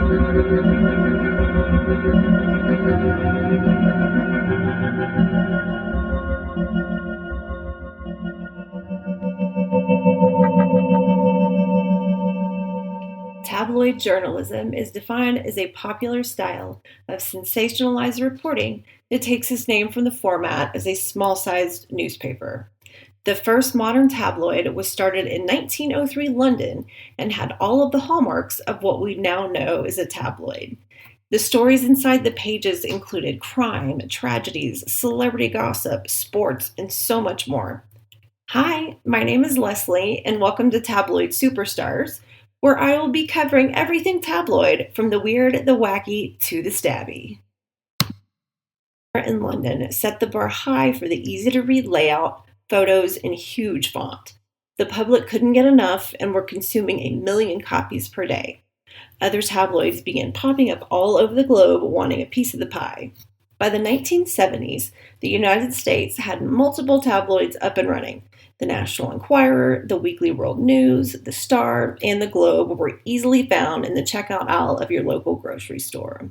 Tabloid journalism is defined as a popular style of sensationalized reporting that takes its name from the format as a small-sized newspaper. The first modern tabloid was started in 1903 London and had all of the hallmarks of what we now know as a tabloid. The stories inside the pages included crime, tragedies, celebrity gossip, sports, and so much more. Hi, my name is Leslie, and welcome to Tabloid Superstars, where I will be covering everything tabloid from the weird, the wacky, to the stabby. In London set the bar high for the easy to read layout, photos, and huge font. The public couldn't get enough and were consuming 1 million copies per day. Other tabloids began popping up all over the globe wanting a piece of the pie. By the 1970s, the United States had multiple tabloids up and running. The National Enquirer, the Weekly World News, the Star, and the Globe were easily found in the checkout aisle of your local grocery store.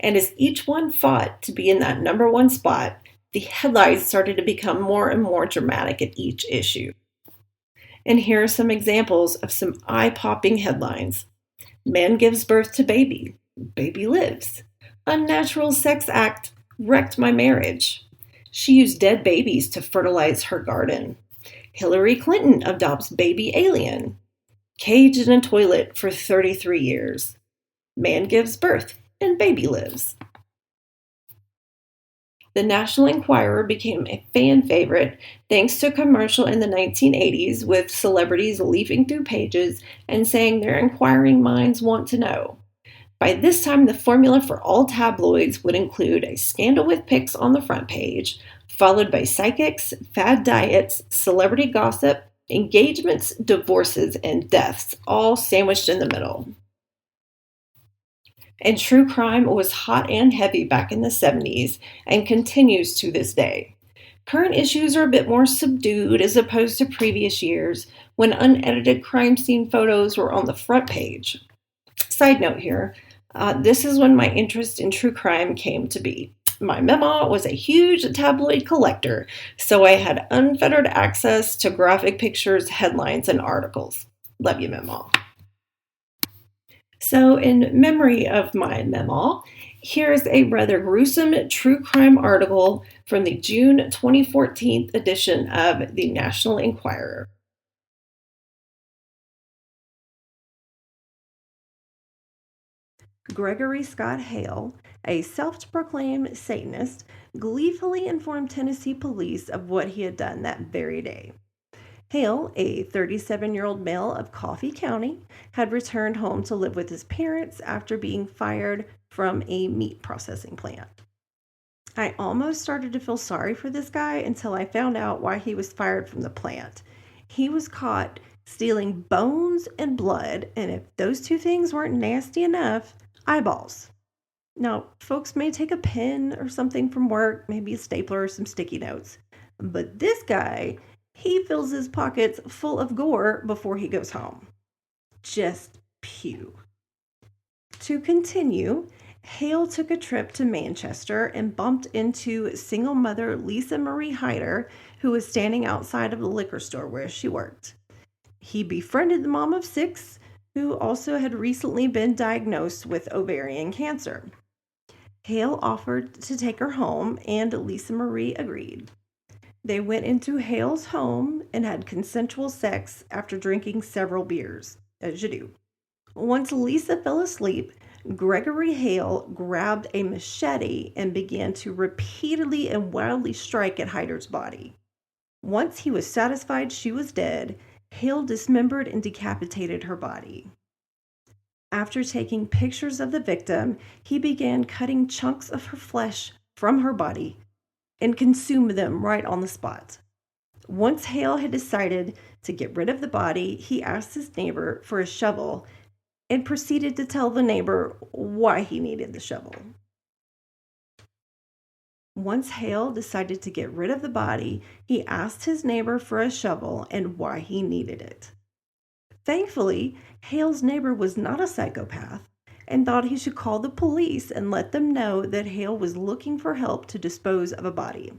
And as each one fought to be in that number one spot, the headlines started to become more and more dramatic at each issue. And here are some examples of some eye-popping headlines. Man gives birth to baby. Baby lives. Unnatural sex act wrecked my marriage. She used dead babies to fertilize her garden. Hillary Clinton adopts baby alien. Caged in a toilet for 33 years. Man gives birth and baby lives. The National Enquirer became a fan favorite thanks to a commercial in the 1980s with celebrities leafing through pages and saying their inquiring minds want to know. By this time, the formula for all tabloids would include a scandal with pics on the front page, followed by psychics, fad diets, celebrity gossip, engagements, divorces, and deaths, all sandwiched in the middle. And true crime was hot and heavy back in the 70s and continues to this day. Current issues are a bit more subdued as opposed to previous years when unedited crime scene photos were on the front page. Side note here, this is when my interest in true crime came to be. My mama was a huge tabloid collector, so I had unfettered access to graphic pictures, headlines, and articles. Love you, mama. So, in memory of my mama, here's a rather gruesome true crime article from the June 2014 edition of the National Enquirer. Gregory Scott Hale, a self-proclaimed Satanist, gleefully informed Tennessee police of what he had done that very day. Hale, a 37-year-old male of Coffee County, had returned home to live with his parents after being fired from a meat processing plant. I almost started to feel sorry for this guy until I found out why he was fired from the plant. He was caught stealing bones and blood, and if those two things weren't nasty enough, eyeballs. Now, folks may take a pen or something from work, maybe a stapler or some sticky notes, but this guy, he fills his pockets full of gore before he goes home. Just pew. To continue, Hale took a trip to Manchester and bumped into single mother Lisa Marie Hyder, who was standing outside of the liquor store where she worked. He befriended the mom of 6, who also had recently been diagnosed with ovarian cancer. Hale offered to take her home, and Lisa Marie agreed. They went into Hale's home and had consensual sex after drinking several beers, as you do. Once Lisa fell asleep, Gregory Hale grabbed a machete and began to repeatedly and wildly strike at Hyder's body. Once he was satisfied she was dead, Hale dismembered and decapitated her body. After taking pictures of the victim, he began cutting chunks of her flesh from her body and consumed them right on the spot. Once Hale had decided to get rid of the body, he asked his neighbor for a shovel and proceeded to tell the neighbor why he needed the shovel. Once Hale decided to get rid of the body, he asked his neighbor for a shovel and why he needed it. Thankfully, Hale's neighbor was not a psychopath, and thought he should call the police and let them know that Hale was looking for help to dispose of a body.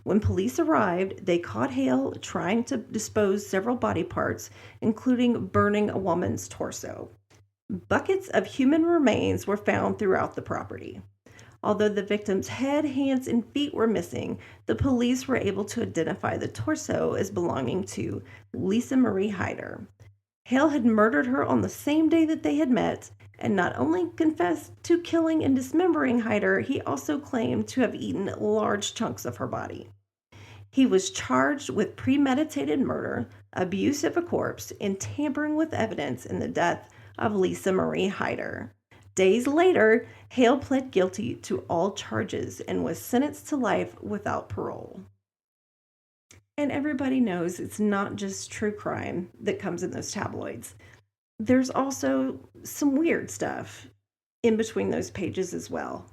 When police arrived, they caught Hale trying to dispose several body parts, including burning a woman's torso. Buckets of human remains were found throughout the property. Although the victim's head, hands, and feet were missing, the police were able to identify the torso as belonging to Lisa Marie Hyder. Hale had murdered her on the same day that they had met, and not only confessed to killing and dismembering Hyder, he also claimed to have eaten large chunks of her body. He was charged with premeditated murder, abuse of a corpse, and tampering with evidence in the death of Lisa Marie Hyder. Days later, Hale pled guilty to all charges and was sentenced to life without parole. And everybody knows it's not just true crime that comes in those tabloids. There's also some weird stuff in between those pages as well.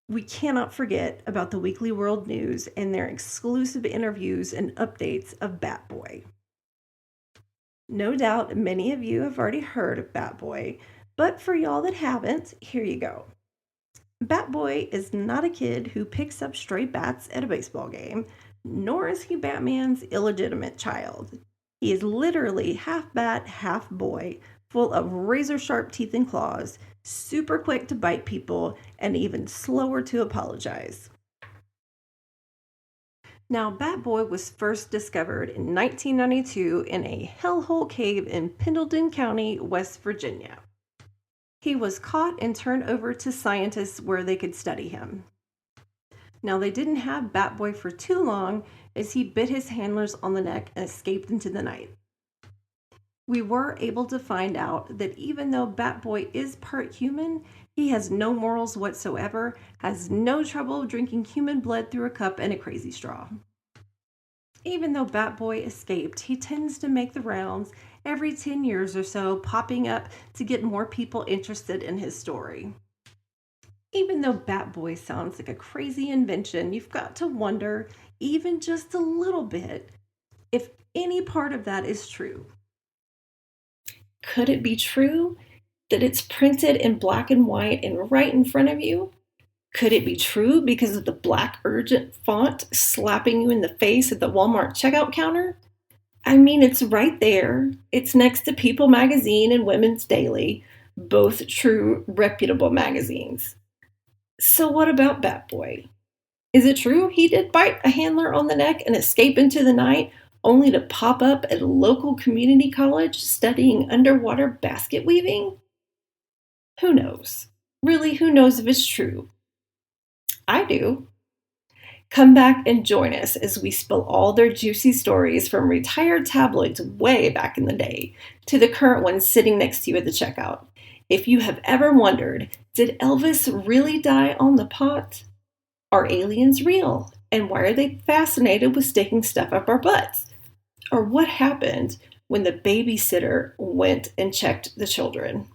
We cannot forget about the Weekly World News and their exclusive interviews and updates of Bat Boy. No doubt many of you have already heard of Bat Boy, but for y'all that haven't, here you go. Bat Boy is not a kid who picks up stray bats at a baseball game, nor is he Batman's illegitimate child. He is literally half bat, half boy, full of razor-sharp teeth and claws, super quick to bite people, and even slower to apologize. Now, Bat Boy was first discovered in 1992 in a hellhole cave in Pendleton County, West Virginia. He was caught and turned over to scientists where they could study him. Now, they didn't have Bat Boy for too long as he bit his handlers on the neck and escaped into the night. We were able to find out that even though Bat Boy is part human, he has no morals whatsoever, has no trouble drinking human blood through a cup and a crazy straw. Even though Bat Boy escaped, he tends to make the rounds every 10 years or so, popping up to get more people interested in his story. Even though Bat Boy sounds like a crazy invention, you've got to wonder, even just a little bit, if any part of that is true. Could it be true that it's printed in black and white and right in front of you? Could it be true because of the black urgent font slapping you in the face at the Walmart checkout counter? I mean, it's right there. It's next to People Magazine and Women's Daily, both true, reputable magazines. So what about Bat Boy? Is it true he did bite a handler on the neck and escape into the night, only to pop up at a local community college studying underwater basket weaving? Who knows? Really, who knows if it's true? I do. Come back and join us as we spill all their juicy stories from retired tabloids way back in the day to the current ones sitting next to you at the checkout. If you have ever wondered, did Elvis really die on the pot? Are aliens real? And why are they fascinated with sticking stuff up our butts? Or what happened when the babysitter went and checked the children?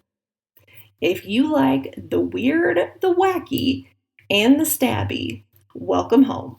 If you like the weird, the wacky, and the stabby, welcome home.